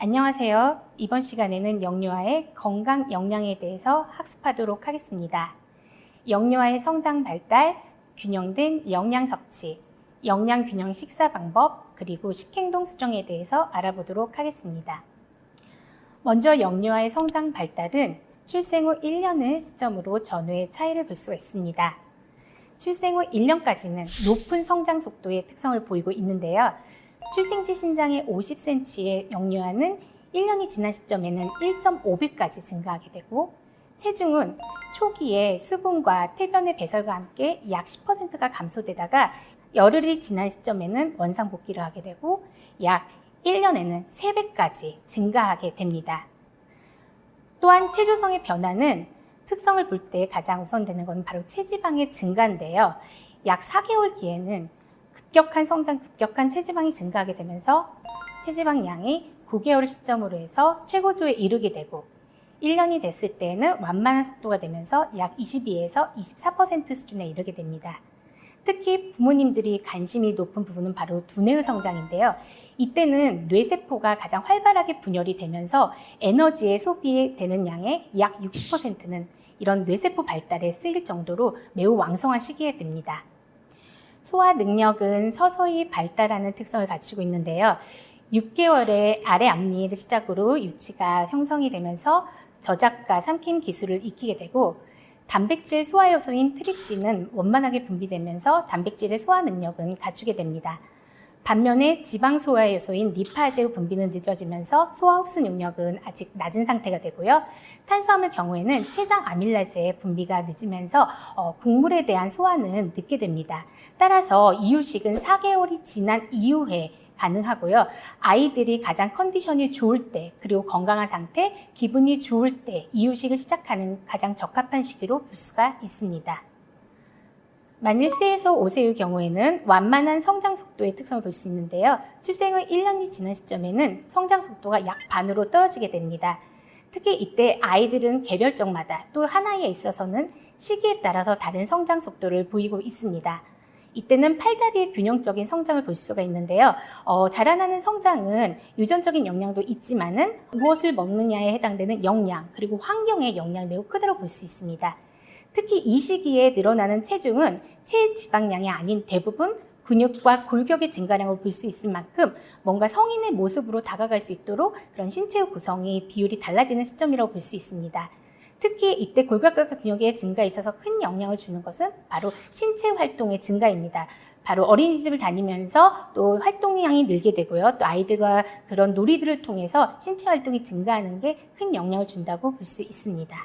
안녕하세요. 이번 시간에는 영유아의 건강 영양에 대해서 학습하도록 하겠습니다. 영유아의 성장 발달, 균형된 영양 섭취, 영양 균형 식사 방법, 그리고 식행동 수정에 대해서 알아보도록 하겠습니다. 먼저 영유아의 성장 발달은 출생 후 1년을 시점으로 전후의 차이를 볼 수가 있습니다. 출생 후 1년까지는 높은 성장 속도의 특성을 보이고 있는데요. 출생시 신장의 50cm의 영유아는 1년이 지난 시점에는 1.5배까지 증가하게 되고, 체중은 초기에 수분과 태변의 배설과 함께 약 10%가 감소되다가 열흘이 지난 시점에는 원상복귀를 하게 되고 약 1년에는 3배까지 증가하게 됩니다. 또한 체조성의 변화는 특성을 볼 때 가장 우선되는 건 바로 체지방의 증가인데요. 약 4개월 뒤에는 급격한 성장, 급격한 체지방이 증가하게 되면서 체지방 양이 9개월 시점으로 해서 최고조에 이르게 되고, 1년이 됐을 때에는 완만한 속도가 되면서 약 22에서 24% 수준에 이르게 됩니다. 특히 부모님들이 관심이 높은 부분은 바로 두뇌의 성장인데요. 이때는 뇌세포가 가장 활발하게 분열이 되면서 에너지의 소비되는 양의 약 60%는 이런 뇌세포 발달에 쓰일 정도로 매우 왕성한 시기에 됩니다. 소화 능력은 서서히 발달하는 특성을 갖추고 있는데요. 6개월에 아래 앞니를 시작으로 유치가 형성이 되면서 저작과 삼킴 기술을 익히게 되고, 단백질 소화 요소인 트립신은 원만하게 분비되면서 단백질의 소화 능력은 갖추게 됩니다. 반면에 지방 소화 요소인 리파제의 분비는 늦어지면서 소화 흡수 능력은 아직 낮은 상태가 되고요. 탄수화물 경우에는 췌장 아밀라제의 분비가 늦으면서 국물에 대한 소화는 늦게 됩니다. 따라서 이유식은 4개월이 지난 이후에 가능하고요. 아이들이 가장 컨디션이 좋을 때, 그리고 건강한 상태, 기분이 좋을 때 이유식을 시작하는 가장 적합한 시기로 볼 수가 있습니다. 만일 4에서 5세의 경우에는 완만한 성장 속도의 특성을 볼 수 있는데요. 출생 후 1년이 지난 시점에는 성장 속도가 약 반으로 떨어지게 됩니다. 특히 이때 아이들은 개별적마다 또 한 아이에 있어서는 시기에 따라서 다른 성장 속도를 보이고 있습니다. 이때는 팔다리의 균형적인 성장을 볼 수가 있는데요. 자라나는 성장은 유전적인 영향도 있지만은 무엇을 먹느냐에 해당되는 영양, 그리고 환경의 영향이 매우 크다고 볼 수 있습니다. 특히 이 시기에 늘어나는 체중은 체지방량이 아닌 대부분 근육과 골격의 증가량을 볼 수 있을 만큼 뭔가 성인의 모습으로 다가갈 수 있도록 그런 신체의 구성이 비율이 달라지는 시점이라고 볼 수 있습니다. 특히 이때 골격과 근육의 증가에 있어서 큰 영향을 주는 것은 바로 신체 활동의 증가입니다. 바로 어린이집을 다니면서 또 활동량이 늘게 되고요. 또 아이들과 그런 놀이들을 통해서 신체 활동이 증가하는 게 큰 영향을 준다고 볼 수 있습니다.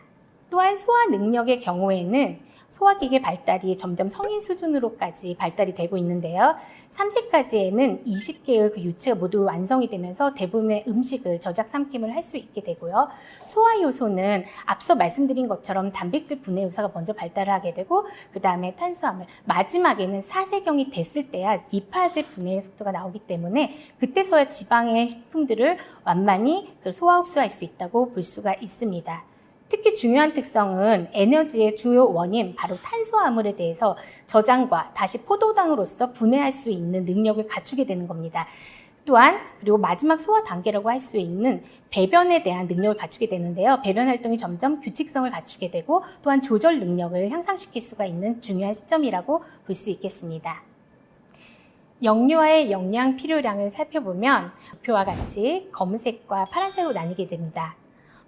또한 소화 능력의 경우에는 소화기계 발달이 점점 성인 수준으로까지 발달이 되고 있는데요. 3세까지에는 20개의 그 유체가 모두 완성이 되면서 대부분의 음식을 저작 삼킴을 할 수 있게 되고요. 소화 요소는 앞서 말씀드린 것처럼 단백질 분해 요소가 먼저 발달을 하게 되고, 그 다음에 탄수화물, 마지막에는 4세경이 됐을 때야 리파제 분해 속도가 나오기 때문에 그때서야 지방의 식품들을 완만히 소화 흡수할 수 있다고 볼 수가 있습니다. 특히 중요한 특성은 에너지의 주요 원인 바로 탄수화물에 대해서 저장과 다시 포도당으로서 분해할 수 있는 능력을 갖추게 되는 겁니다. 또한 그리고 마지막 소화 단계라고 할 수 있는 배변에 대한 능력을 갖추게 되는데요. 배변 활동이 점점 규칙성을 갖추게 되고 또한 조절 능력을 향상시킬 수가 있는 중요한 시점이라고 볼 수 있겠습니다. 영유아의 영양 필요량을 살펴보면 표와 같이 검은색과 파란색으로 나뉘게 됩니다.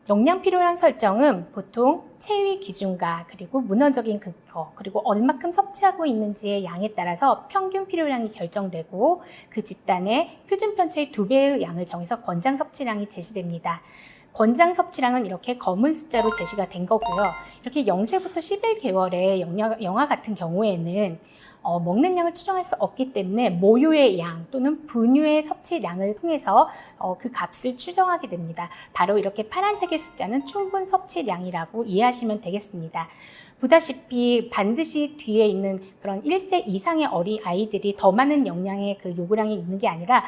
영양 필요량 설정은 보통 체위 기준과 그리고 문헌적인 근거, 그리고 얼마큼 섭취하고 있는지의 양에 따라서 평균 필요량이 결정되고, 그 집단의 표준 편차의 2배의 양을 정해서 권장 섭취량이 제시됩니다. 권장 섭취량은 이렇게 검은 숫자로 제시가 된 거고요. 이렇게 0세부터 11개월의 영아 같은 경우에는 먹는 양을 추정할 수 없기 때문에 모유의 양 또는 분유의 섭취량을 통해서 그 값을 추정하게 됩니다. 바로 이렇게 파란색의 숫자는 충분 섭취량이라고 이해하시면 되겠습니다. 보다시피 반드시 뒤에 있는 그런 1세 이상의 어린 아이들이 더 많은 영양의 그 요구량이 있는 게 아니라,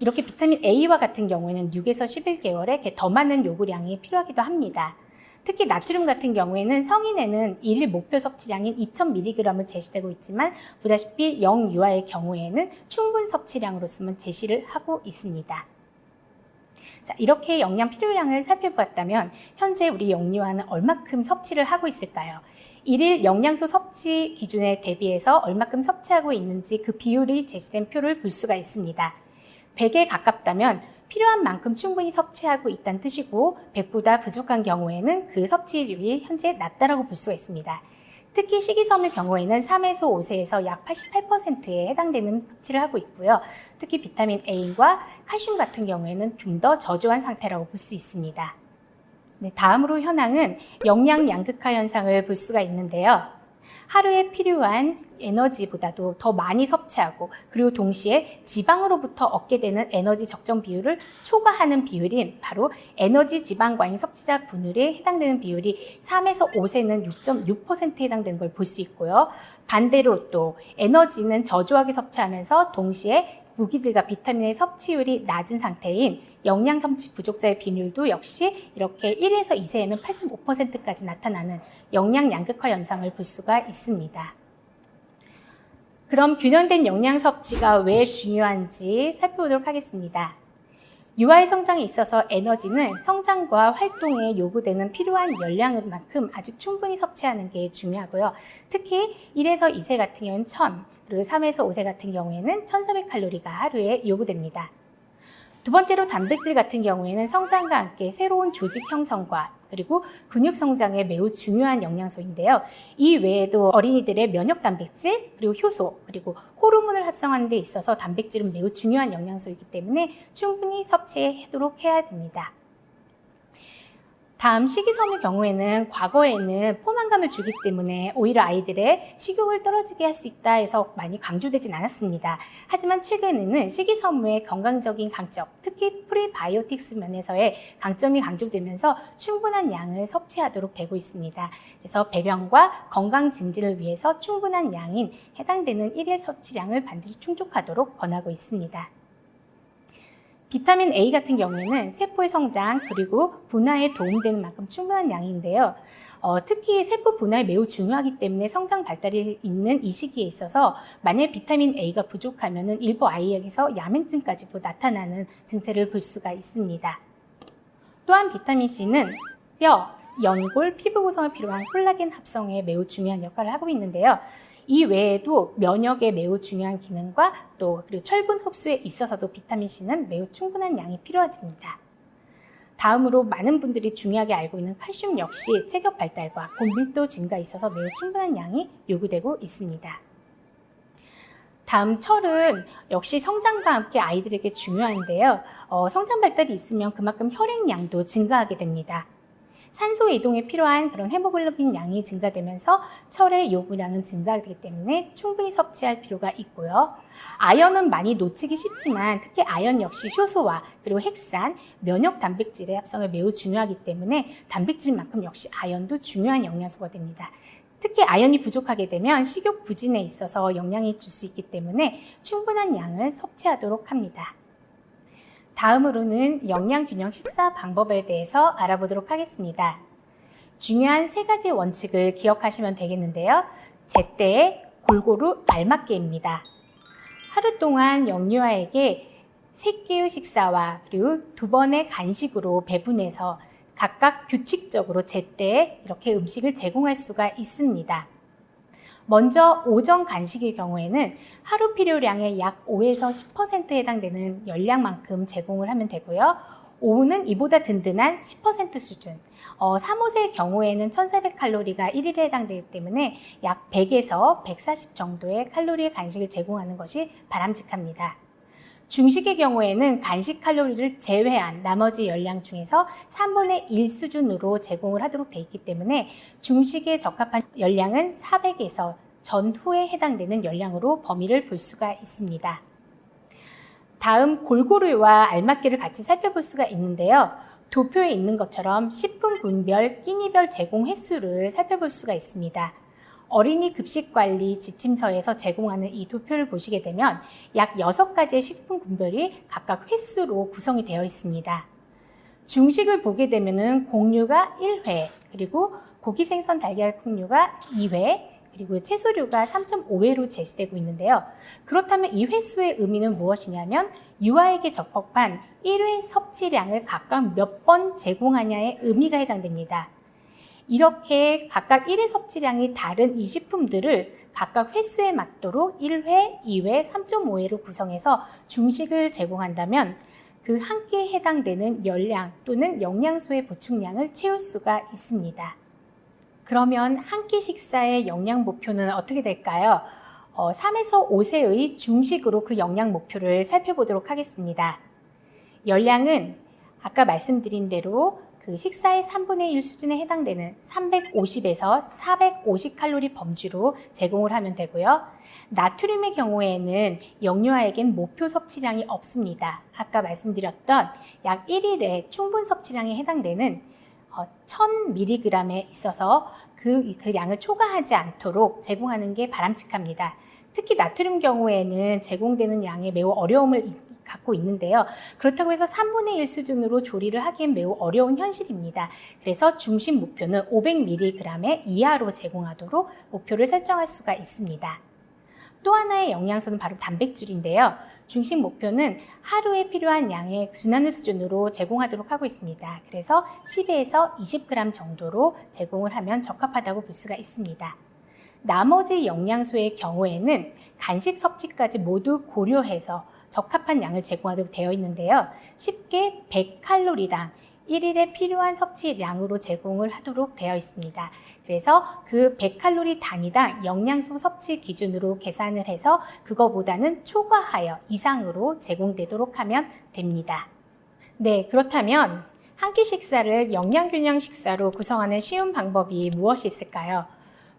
이렇게 비타민 A와 같은 경우에는 6에서 11개월에 더 많은 요구량이 필요하기도 합니다. 특히 나트륨 같은 경우에는 성인에는 일일 목표 섭취량인 2000mg을 제시되고 있지만, 보다시피 영유아의 경우에는 충분 섭취량으로서만 제시를 하고 있습니다. 자, 이렇게 영양 필요량을 살펴보았다면 현재 우리 영유아는 얼마큼 섭취를 하고 있을까요? 일일 영양소 섭취 기준에 대비해서 얼마큼 섭취하고 있는지 그 비율이 제시된 표를 볼 수가 있습니다. 100에 가깝다면 필요한 만큼 충분히 섭취하고 있다는 뜻이고 100보다 부족한 경우에는 그 섭취율이 현재 낮다라고 볼 수가 있습니다. 특히 식이섬유의 경우에는 3에서 5세에서 약 88%에 해당되는 섭취를 하고 있고요. 특히 비타민 A와 칼슘 같은 경우에는 좀 더 저조한 상태라고 볼 수 있습니다. 네, 다음으로 현황은 영양 양극화 현상을 볼 수가 있는데요. 하루에 필요한 에너지보다도 더 많이 섭취하고 그리고 동시에 지방으로부터 얻게 되는 에너지 적정 비율을 초과하는 비율인 바로 에너지 지방 과잉 섭취자 분율에 해당되는 비율이 3에서 5세는 6.6%에 해당되는 걸 볼 수 있고요. 반대로 또 에너지는 저조하게 섭취하면서 동시에 무기질과 비타민의 섭취율이 낮은 상태인 영양 섭취 부족자의 비율도 역시 이렇게 1에서 2세에는 8.5%까지 나타나는 영양 양극화 현상을 볼 수가 있습니다. 그럼 균형된 영양 섭취가 왜 중요한지 살펴보도록 하겠습니다. 유아의 성장에 있어서 에너지는 성장과 활동에 요구되는 필요한 열량만큼 아주 충분히 섭취하는 게 중요하고요. 특히 1에서 2세 같은 경우는 1000, 그리고 3에서 5세 같은 경우에는 1400칼로리가 하루에 요구됩니다. 두 번째로 단백질 같은 경우에는 성장과 함께 새로운 조직 형성과 그리고 근육 성장에 매우 중요한 영양소인데요. 이 외에도 어린이들의 면역 단백질, 그리고 효소, 그리고 호르몬을 합성하는 데 있어서 단백질은 매우 중요한 영양소이기 때문에 충분히 섭취하도록 해야 됩니다. 다음 식이섬유의 경우에는 과거에는 포만감을 주기 때문에 오히려 아이들의 식욕을 떨어지게 할 수 있다 해서 많이 강조되진 않았습니다. 하지만 최근에는 식이섬유의 건강적인 강점, 특히 프리바이오틱스 면에서의 강점이 강조되면서 충분한 양을 섭취하도록 되고 있습니다. 그래서 배변과 건강 증진을 위해서 충분한 양인 해당되는 일일 섭취량을 반드시 충족하도록 권하고 있습니다. 비타민 A 같은 경우에는 세포의 성장 그리고 분화에 도움되는 만큼 충분한 양인데요. 특히 세포 분화에 매우 중요하기 때문에 성장 발달이 있는 이 시기에 있어서 만약 비타민 A가 부족하면 일부 아이에게서 야맹증까지도 나타나는 증세를 볼 수가 있습니다. 또한 비타민 C는 뼈, 연골, 피부 구성에 필요한 콜라겐 합성에 매우 중요한 역할을 하고 있는데요. 이 외에도 면역에 매우 중요한 기능과 또 그리고 철분 흡수에 있어서도 비타민 C는 매우 충분한 양이 필요합니다. 다음으로 많은 분들이 중요하게 알고 있는 칼슘 역시 체격 발달과 골밀도 증가에 있어서 매우 충분한 양이 요구되고 있습니다. 다음 철은 역시 성장과 함께 아이들에게 중요한데요. 성장 발달이 있으면 그만큼 혈액량도 증가하게 됩니다. 산소 이동에 필요한 그런 헤모글로빈 양이 증가되면서 철의 요구량은 증가하기 때문에 충분히 섭취할 필요가 있고요. 아연은 많이 놓치기 쉽지만 특히 아연 역시 효소와 그리고 핵산, 면역 단백질의 합성이 매우 중요하기 때문에 단백질만큼 역시 아연도 중요한 영양소가 됩니다. 특히 아연이 부족하게 되면 식욕 부진에 있어서 영향을 줄 수 있기 때문에 충분한 양을 섭취하도록 합니다. 다음으로는 영양균형 식사 방법에 대해서 알아보도록 하겠습니다. 중요한 3가지 원칙을 기억하시면 되겠는데요. 제때에 골고루 알맞게입니다. 하루 동안 영유아에게 3끼의 식사와 그리고 2번의 간식으로 배분해서 각각 규칙적으로 제때에 이렇게 음식을 제공할 수가 있습니다. 먼저 오전 간식의 경우에는 하루 필요량의 약 5에서 10%에 해당되는 열량만큼 제공을 하면 되고요. 오후는 이보다 든든한 10% 수준. 3, 5세의 경우에는 1400칼로리가 1일에 해당되기 때문에 약 100에서 140 정도의 칼로리의 간식을 제공하는 것이 바람직합니다. 중식의 경우에는 간식 칼로리를 제외한 나머지 열량 중에서 3분의 1 수준으로 제공을 하도록 되어 있기 때문에 중식에 적합한 열량은 400에서 전후에 해당되는 열량으로 범위를 볼 수가 있습니다. 다음 골고루와 알맞게를 같이 살펴볼 수가 있는데요. 도표에 있는 것처럼 10분 분별, 끼니별 제공 횟수를 살펴볼 수가 있습니다. 어린이 급식관리 지침서에서 제공하는 이 도표를 보시게 되면 약 6가지의 식품 분별이 각각 횟수로 구성이 되어 있습니다. 중식을 보게 되면 공유가 1회, 그리고 고기 생선 달걀 콩류가 2회, 그리고 채소류가 3.5회로 제시되고 있는데요. 그렇다면 이 횟수의 의미는 무엇이냐면 유아에게 적합한 1회 섭취량을 각각 몇 번 제공하냐의 의미가 해당됩니다. 이렇게 각각 1회 섭취량이 다른 이 식품들을 각각 횟수에 맞도록 1회, 2회, 3.5회로 구성해서 중식을 제공한다면 그 한 끼에 해당되는 열량 또는 영양소의 보충량을 채울 수가 있습니다. 그러면 한 끼 식사의 영양 목표는 어떻게 될까요? 3에서 5세의 중식으로 그 영양 목표를 살펴보도록 하겠습니다. 열량은 아까 말씀드린 대로 그 식사의 3분의 1 수준에 해당되는 350에서 450칼로리 범주로 제공을 하면 되고요. 나트륨의 경우에는 영유아에겐 목표 섭취량이 없습니다. 아까 말씀드렸던 약 1일의 충분 섭취량에 해당되는 1000mg에 있어서 그 양을 초과하지 않도록 제공하는 게 바람직합니다. 특히 나트륨 경우에는 제공되는 양에 매우 어려움을 갖고 있는데요. 그렇다고 해서 3분의 1 수준으로 조리를 하기엔 매우 어려운 현실입니다. 그래서 중심 목표는 500mg 이하로 제공하도록 목표를 설정할 수가 있습니다. 또 하나의 영양소는 바로 단백질인데요. 중식 목표는 하루에 필요한 양의 순환 수준으로 제공하도록 하고 있습니다. 그래서 10에서 20g 정도로 제공을 하면 적합하다고 볼 수가 있습니다. 나머지 영양소의 경우에는 간식 섭취까지 모두 고려해서 적합한 양을 제공하도록 되어 있는데요. 쉽게 100칼로리당 1일에 필요한 섭취량으로 제공을 하도록 되어 있습니다. 그래서 그 100칼로리 단위당 영양소 섭취 기준으로 계산을 해서 그거보다는 초과하여 이상으로 제공되도록 하면 됩니다. 네, 그렇다면 한 끼 식사를 영양균형 식사로 구성하는 쉬운 방법이 무엇이 있을까요?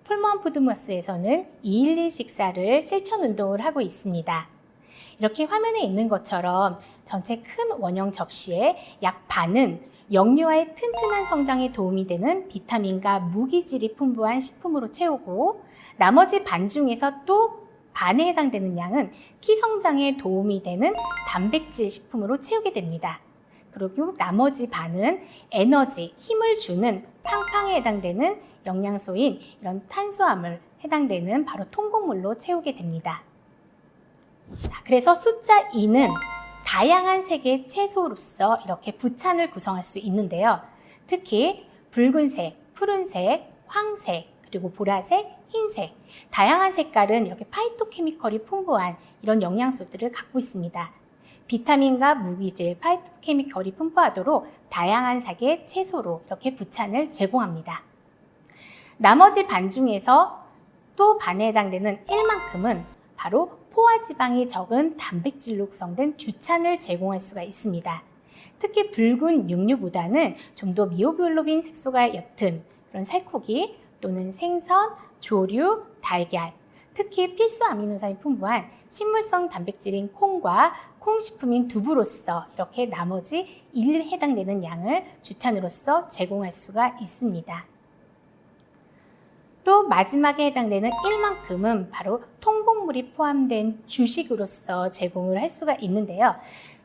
폴먼 푸드머스에서는 212 식사를 실천 운동을 하고 있습니다. 이렇게 화면에 있는 것처럼 전체 큰 원형 접시에 약 반은 영유아의 튼튼한 성장에 도움이 되는 비타민과 무기질이 풍부한 식품으로 채우고 나머지 반 중에서 또 반에 해당되는 양은 키 성장에 도움이 되는 단백질 식품으로 채우게 됩니다. 그리고 나머지 반은 에너지, 힘을 주는 팡팡에 해당되는 영양소인 이런 탄수화물 해당되는 바로 통곡물로 채우게 됩니다. 그래서 숫자 2는 다양한 색의 채소로서 이렇게 부찬을 구성할 수 있는데요. 특히 붉은색, 푸른색, 황색, 그리고 보라색, 흰색, 다양한 색깔은 이렇게 파이토케미컬이 풍부한 이런 영양소들을 갖고 있습니다. 비타민과 무기질, 파이토케미컬이 풍부하도록 다양한 색의 채소로 이렇게 부찬을 제공합니다. 나머지 반 중에서 또 반에 해당되는 1만큼은 바로 포화지방이 적은 단백질로 구성된 주찬을 제공할 수가 있습니다. 특히 붉은 육류보다는 좀 더 미오글로빈 색소가 옅은 그런 살코기 또는 생선, 조류, 달걀, 특히 필수 아미노산이 풍부한 식물성 단백질인 콩과 콩식품인 두부로서 이렇게 나머지 1에 해당되는 양을 주찬으로서 제공할 수가 있습니다. 또 마지막에 해당되는 1만큼은 바로 통곡물이 포함된 주식으로서 제공을 할 수가 있는데요.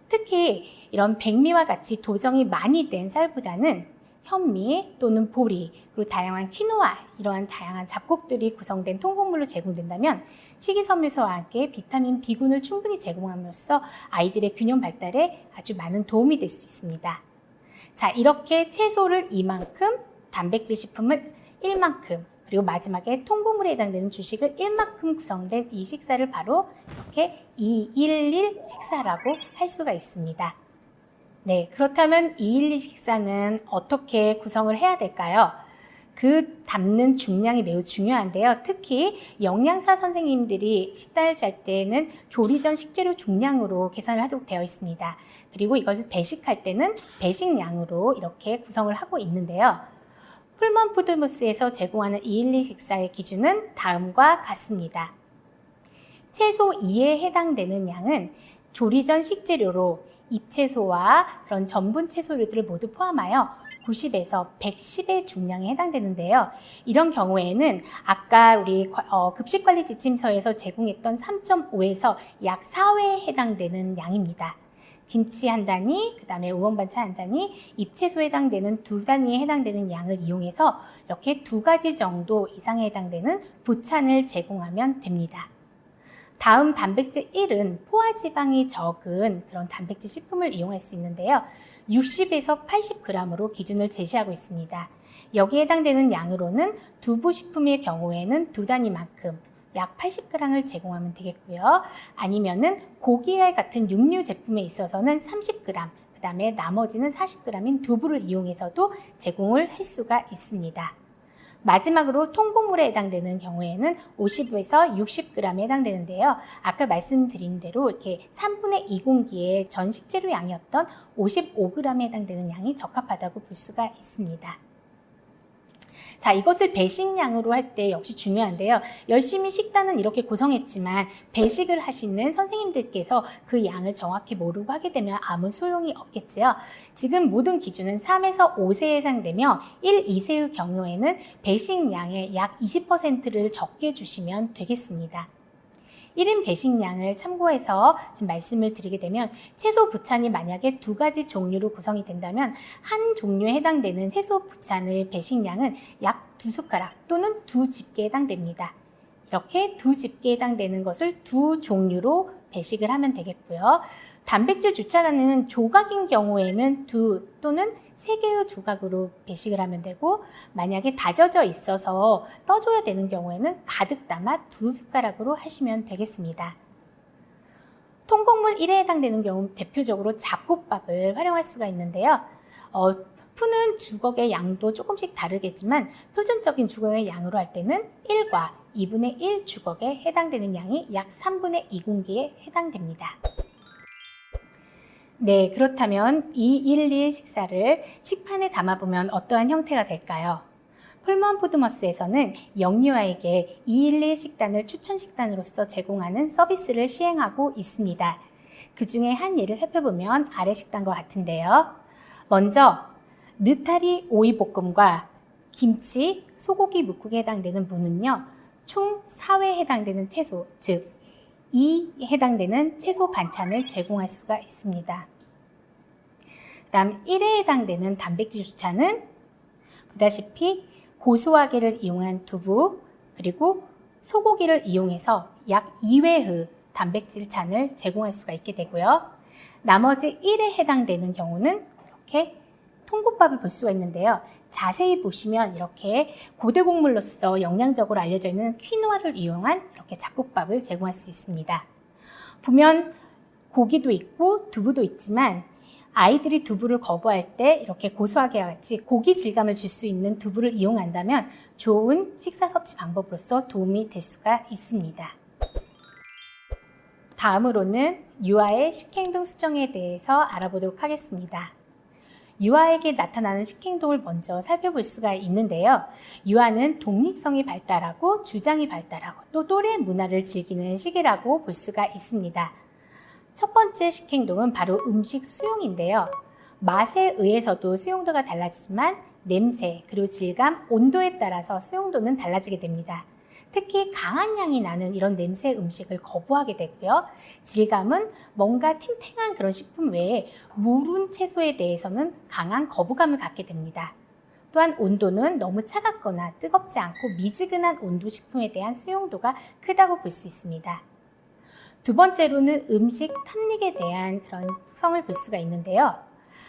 특히 이런 백미와 같이 도정이 많이 된 쌀보다는 현미 또는 보리 그리고 다양한 퀴노아 이러한 다양한 잡곡들이 구성된 통곡물로 제공된다면 식이섬유소와 함께 비타민 B군을 충분히 제공함으로써 아이들의 균형 발달에 아주 많은 도움이 될 수 있습니다. 자, 이렇게 채소를 2만큼, 단백질 식품을 1만큼 그리고 마지막에 통곡물에 해당되는 주식을 1만큼 구성된 이 식사를 바로 이렇게 211 식사라고 할 수가 있습니다. 네, 그렇다면 212 식사는 어떻게 구성을 해야 될까요? 그 담는 중량이 매우 중요한데요. 특히 영양사 선생님들이 식단을 짤 때는 조리 전 식재료 중량으로 계산을 하도록 되어 있습니다. 그리고 이것을 배식할 때는 배식량으로 이렇게 구성을 하고 있는데요. 폴먼 푸드머스에서 제공하는 212 식사의 기준은 다음과 같습니다. 채소 2에 해당되는 양은 조리 전 식재료로 잎채소와 그런 전분 채소류들을 모두 포함하여 90에서 110의 중량에 해당되는데요. 이런 경우에는 아까 우리 급식관리 지침서에서 제공했던 3.5에서 약 4회에 해당되는 양입니다. 김치 한 단위, 그 다음에 우엉반찬 한 단위, 잎채소에 해당되는 두 단위에 해당되는 양을 이용해서 이렇게 2가지 정도 이상에 해당되는 부찬을 제공하면 됩니다. 다음 단백질 1은 포화지방이 적은 그런 단백질 식품을 이용할 수 있는데요. 60에서 80g으로 기준을 제시하고 있습니다. 여기에 해당되는 양으로는 두부식품의 경우에는 2단위만큼 약 80g을 제공하면 되겠고요. 아니면은 고기와 같은 육류 제품에 있어서는 30g, 그 다음에 나머지는 40g인 두부를 이용해서도 제공을 할 수가 있습니다. 마지막으로 통곡물에 해당되는 경우에는 50에서 60g에 해당되는데요. 아까 말씀드린 대로 이렇게 3분의 2 공기의 전 식재료 양이었던 55g에 해당되는 양이 적합하다고 볼 수가 있습니다. 자, 이것을 배식량으로 할 때 역시 중요한데요. 열심히 식단은 이렇게 구성했지만 배식을 하시는 선생님들께서 그 양을 정확히 모르고 하게 되면 아무 소용이 없겠지요. 지금 모든 기준은 3에서 5세에 해당되며 1, 2세의 경우에는 배식량의 약 20%를 적게 주시면 되겠습니다. 1인 배식량을 참고해서 지금 말씀을 드리게 되면 채소 부찬이 만약에 2가지 종류로 구성이 된다면 한 종류에 해당되는 채소 부찬의 배식량은 약 2숟가락 또는 2집게에 해당됩니다. 이렇게 2집게에 해당되는 것을 2종류로 배식을 하면 되겠고요. 단백질 주찬하는 조각인 경우에는 2 또는 3개의 조각으로 배식을 하면 되고, 만약에 다져져 있어서 떠줘야 되는 경우에는 가득 담아 2숟가락으로 하시면 되겠습니다. 통곡물 1에 해당되는 경우 대표적으로 잡곡밥을 활용할 수가 있는데요. 푸는 주걱의 양도 조금씩 다르겠지만 표준적인 주걱의 양으로 할 때는 1과 2분의 1 주걱에 해당되는 양이 약 3분의 2 공기에 해당됩니다. 네, 그렇다면 이 1일 식사를 식판에 담아보면 어떠한 형태가 될까요? 폴먼 푸드머스에서는 영유아에게 211 식단을 추천 식단으로서 제공하는 서비스를 시행하고 있습니다. 그 중에 한 예를 살펴보면 아래 식단과 같은데요. 먼저 느타리 오이볶음과 김치, 소고기 뭇국에 해당되는 무는요, 총 4회에 해당되는 채소, 즉 2에 해당되는 채소 반찬을 제공할 수가 있습니다. 다음 1에 해당되는 단백질 주찬은 보다시피 고소하게를 이용한 두부 그리고 소고기를 이용해서 약 2회의 단백질 찬을 제공할 수가 있게 되고요. 나머지 1에 해당되는 경우는 이렇게 통곡밥을 볼 수가 있는데요. 자세히 보시면 이렇게 고대 곡물로서 영양적으로 알려져 있는 퀴노아를 이용한 이렇게 잡곡밥을 제공할 수 있습니다. 보면 고기도 있고 두부도 있지만 아이들이 두부를 거부할 때 이렇게 고소하게와 같이 고기 질감을 줄 수 있는 두부를 이용한다면 좋은 식사 섭취 방법으로서 도움이 될 수가 있습니다. 다음으로는 유아의 식행동 수정에 대해서 알아보도록 하겠습니다. 유아에게 나타나는 식행동을 먼저 살펴볼 수가 있는데요. 유아는 독립성이 발달하고 주장이 발달하고 또 또래 문화를 즐기는 시기라고 볼 수가 있습니다. 첫 번째 식행동은 바로 음식 수용인데요. 맛에 의해서도 수용도가 달라지지만 냄새, 그리고 질감, 온도에 따라서 수용도는 달라지게 됩니다. 특히 강한 향이 나는 이런 냄새 음식을 거부하게 되고요. 질감은 뭔가 탱탱한 그런 식품 외에 무른 채소에 대해서는 강한 거부감을 갖게 됩니다. 또한 온도는 너무 차갑거나 뜨겁지 않고 미지근한 온도 식품에 대한 수용도가 크다고 볼 수 있습니다. 두 번째로는 음식 탐닉에 대한 그런 특성을 볼 수가 있는데요.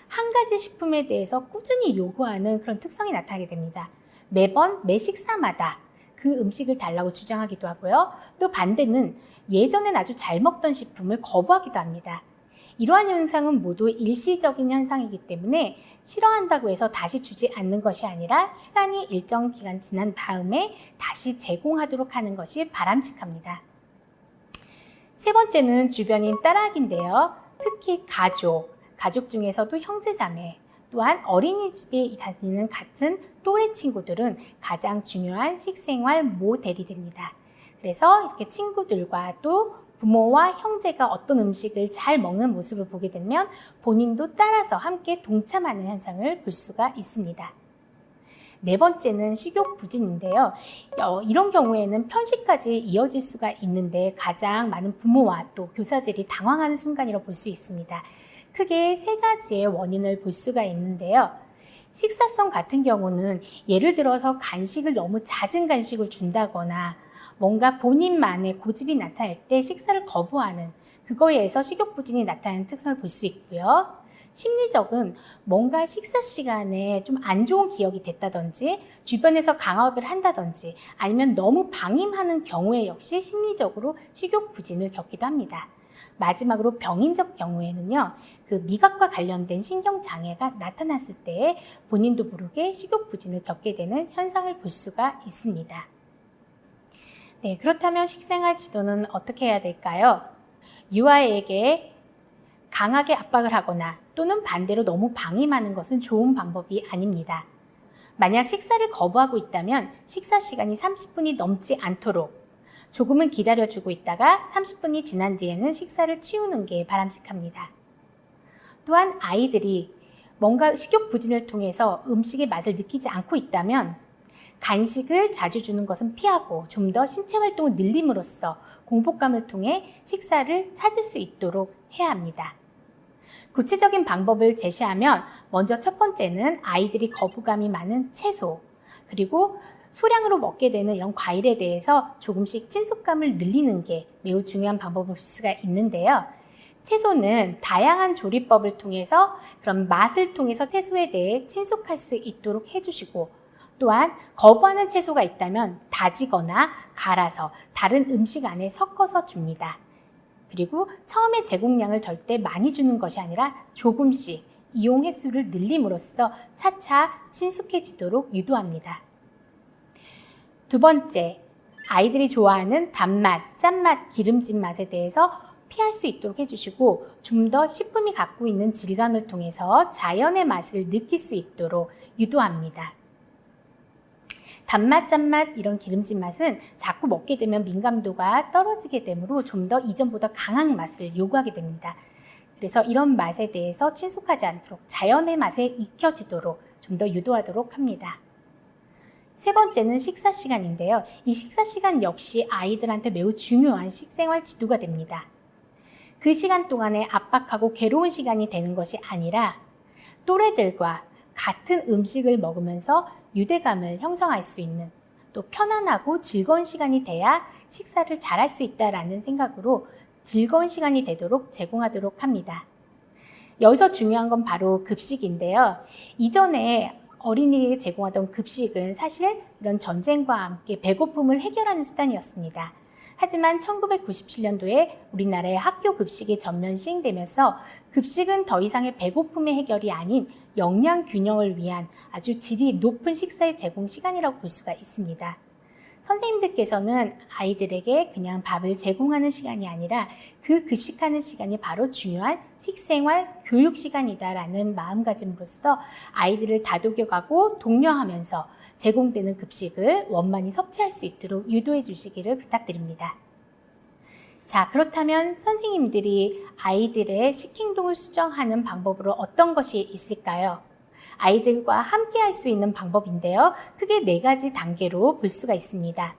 한 가지 식품에 대해서 꾸준히 요구하는 그런 특성이 나타나게 됩니다. 매번 매 식사마다 그 음식을 달라고 주장하기도 하고요. 또 반대는 예전엔 아주 잘 먹던 식품을 거부하기도 합니다. 이러한 현상은 모두 일시적인 현상이기 때문에 싫어한다고 해서 다시 주지 않는 것이 아니라 시간이 일정 기간 지난 다음에 다시 제공하도록 하는 것이 바람직합니다. 세 번째는 주변인 따라하기인데요. 특히 가족 중에서도 형제자매, 또한 어린이집에 다니는 같은 또래 친구들은 가장 중요한 식생활 모델이 됩니다. 그래서 이렇게 친구들과 또 부모와 형제가 어떤 음식을 잘 먹는 모습을 보게 되면 본인도 따라서 함께 동참하는 현상을 볼 수가 있습니다. 네 번째는 식욕 부진인데요. 이런 경우에는 편식까지 이어질 수가 있는데 가장 많은 부모와 또 교사들이 당황하는 순간이라고 볼 수 있습니다. 크게 세 가지의 원인을 볼 수가 있는데요. 식사성 같은 경우는 예를 들어서 간식을 너무 잦은 간식을 준다거나 뭔가 본인만의 고집이 나타날 때 식사를 거부하는 그거에 의해서 식욕부진이 나타나는 특성을 볼 수 있고요. 심리적은 뭔가 식사 시간에 좀 안 좋은 기억이 됐다든지 주변에서 강압을 한다든지 아니면 너무 방임하는 경우에 역시 심리적으로 식욕부진을 겪기도 합니다. 마지막으로 병인적 경우에는요, 그 미각과 관련된 신경장애가 나타났을 때 본인도 모르게 식욕부진을 겪게 되는 현상을 볼 수가 있습니다. 네, 그렇다면 식생활 지도는 어떻게 해야 될까요? 유아에게 강하게 압박을 하거나 또는 반대로 너무 방임하는 것은 좋은 방법이 아닙니다. 만약 식사를 거부하고 있다면 식사 시간이 30분이 넘지 않도록 조금은 기다려주고 있다가 30분이 지난 뒤에는 식사를 치우는 게 바람직합니다. 또한 아이들이 뭔가 식욕부진을 통해서 음식의 맛을 느끼지 않고 있다면 간식을 자주 주는 것은 피하고 좀 더 신체 활동을 늘림으로써 공복감을 통해 식사를 찾을 수 있도록 해야 합니다. 구체적인 방법을 제시하면 먼저 첫 번째는 아이들이 거부감이 많은 채소, 그리고 소량으로 먹게 되는 이런 과일에 대해서 조금씩 친숙감을 늘리는 게 매우 중요한 방법일 볼 수가 있는데요. 채소는 다양한 조리법을 통해서 그런 맛을 통해서 채소에 대해 친숙할 수 있도록 해주시고 또한 거부하는 채소가 있다면 다지거나 갈아서 다른 음식 안에 섞어서 줍니다. 그리고 처음에 제공량을 절대 많이 주는 것이 아니라 조금씩 이용 횟수를 늘림으로써 차차 친숙해지도록 유도합니다. 두 번째, 아이들이 좋아하는 단맛, 짠맛, 기름진 맛에 대해서 피할 수 있도록 해주시고 좀 더 식품이 갖고 있는 질감을 통해서 자연의 맛을 느낄 수 있도록 유도합니다. 단맛, 짠맛, 이런 기름진 맛은 자꾸 먹게 되면 민감도가 떨어지게 되므로 좀 더 이전보다 강한 맛을 요구하게 됩니다. 그래서 이런 맛에 대해서 친숙하지 않도록 자연의 맛에 익혀지도록 좀 더 유도하도록 합니다. 세 번째는 식사 시간인데요. 이 식사 시간 역시 아이들한테 매우 중요한 식생활 지도가 됩니다. 그 시간 동안에 압박하고 괴로운 시간이 되는 것이 아니라 또래들과 같은 음식을 먹으면서 유대감을 형성할 수 있는 또 편안하고 즐거운 시간이 돼야 식사를 잘할 수 있다라는 생각으로 즐거운 시간이 되도록 제공하도록 합니다. 여기서 중요한 건 바로 급식인데요. 이전에 어린이에게 제공하던 급식은 사실 이런 전쟁과 함께 배고픔을 해결하는 수단이었습니다. 하지만 1997년도에 우리나라의 학교 급식이 전면 시행되면서 급식은 더 이상의 배고픔의 해결이 아닌 영양 균형을 위한 아주 질이 높은 식사의 제공 시간이라고 볼 수가 있습니다. 선생님들께서는 아이들에게 그냥 밥을 제공하는 시간이 아니라 그 급식하는 시간이 바로 중요한 식생활 교육 시간이다라는 마음가짐으로써 아이들을 다독여가고 독려하면서 제공되는 급식을 원만히 섭취할 수 있도록 유도해 주시기를 부탁드립니다. 자, 그렇다면 선생님들이 아이들의 식행동을 수정하는 방법으로 어떤 것이 있을까요? 아이들과 함께 할 수 있는 방법인데요. 크게 4가지 단계로 볼 수가 있습니다.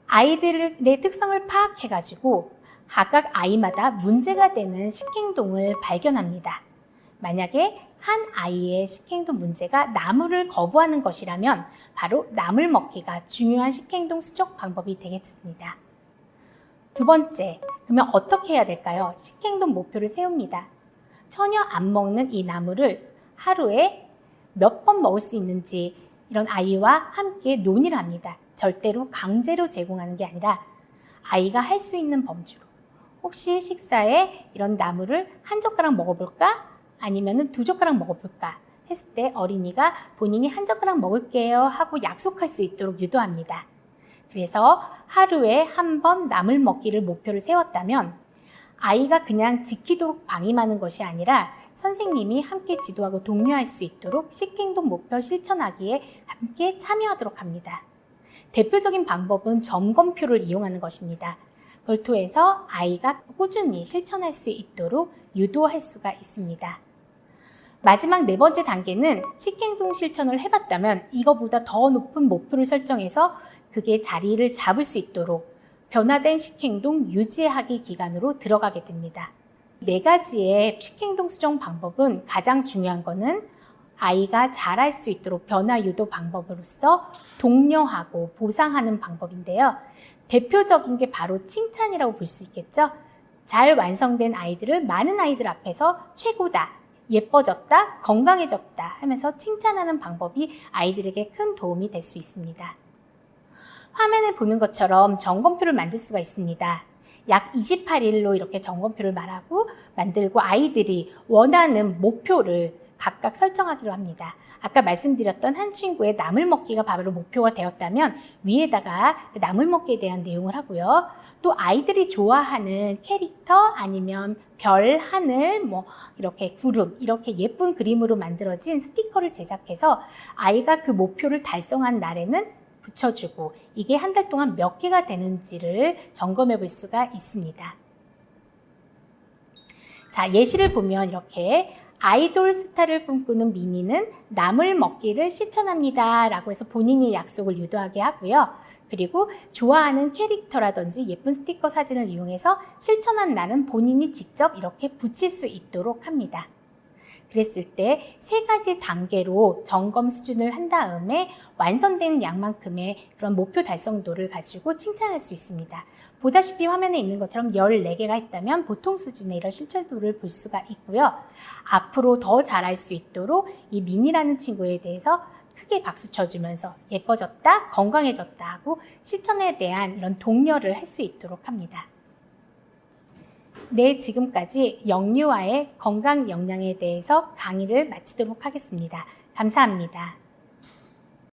아이들의 특성을 파악해가지고 각각 아이마다 문제가 되는 식행동을 발견합니다. 만약에 한 아이의 식행동 문제가 나물을 거부하는 것이라면 바로 나물 먹기가 중요한 식행동 수정 방법이 되겠습니다. 두 번째, 그러면 어떻게 해야 될까요? 식행동 목표를 세웁니다. 전혀 안 먹는 이 나물을 하루에 몇 번 먹을 수 있는지 이런 아이와 함께 논의를 합니다. 절대로 강제로 제공하는 게 아니라 아이가 할 수 있는 범주로 혹시 식사에 이런 나물을 한 젓가락 먹어볼까? 아니면 2젓가락 먹어볼까? 했을 때 어린이가 본인이 한 젓가락 먹을게요 하고 약속할 수 있도록 유도합니다. 그래서 하루에 한 번 나물 먹기를 목표를 세웠다면 아이가 그냥 지키도록 방임하는 것이 아니라 선생님이 함께 지도하고 독려할 수 있도록 식행동 목표 실천하기에 함께 참여하도록 합니다. 대표적인 방법은 점검표를 이용하는 것입니다. 그걸 통해서 아이가 꾸준히 실천할 수 있도록 유도할 수가 있습니다. 마지막 4번째 단계는 식행동 실천을 해봤다면 이거보다 더 높은 목표를 설정해서 그게 자리를 잡을 수 있도록 변화된 식행동 유지하기 기간으로 들어가게 됩니다. 네 가지의 식행동 수정 방법은 가장 중요한 거는 아이가 잘할 수 있도록 변화 유도 방법으로서 독려하고 보상하는 방법인데요. 대표적인 게 바로 칭찬이라고 볼 수 있겠죠. 잘 완성된 아이들을 많은 아이들 앞에서 최고다, 예뻐졌다, 건강해졌다 하면서 칭찬하는 방법이 아이들에게 큰 도움이 될 수 있습니다. 화면에 보는 것처럼 점검표를 만들 수가 있습니다. 약 28일로 이렇게 점검표를 만들고 아이들이 원하는 목표를 각각 설정하기로 합니다. 아까 말씀드렸던 한 친구의 나물 먹기가 바로 목표가 되었다면 위에다가 나물 먹기에 대한 내용을 하고요. 또 아이들이 좋아하는 캐릭터 아니면 별, 하늘, 이렇게 구름 이렇게 예쁜 그림으로 만들어진 스티커를 제작해서 아이가 그 목표를 달성한 날에는 붙여주고 이게 한 달 동안 몇 개가 되는지를 점검해 볼 수가 있습니다. 자, 예시를 보면 이렇게 아이돌 스타를 꿈꾸는 미니는 나물 먹기를 실천합니다 라고 해서 본인이 약속을 유도하게 하고요. 그리고 좋아하는 캐릭터라든지 예쁜 스티커 사진을 이용해서 실천한 날은 본인이 직접 이렇게 붙일 수 있도록 합니다. 그랬을 때 세 가지 단계로 점검 수준을 한 다음에 완성된 양만큼의 그런 목표 달성도를 가지고 칭찬할 수 있습니다. 보다시피 화면에 있는 것처럼 14개가 있다면 보통 수준의 이런 실천도를 볼 수가 있고요. 앞으로 더 잘할 수 있도록 이 미니라는 친구에 대해서 크게 박수 쳐주면서 예뻐졌다, 건강해졌다 하고 실천에 대한 이런 독려를 할 수 있도록 합니다. 네, 지금까지 영유아의 건강 영양에 대해서 강의를 마치도록 하겠습니다. 감사합니다.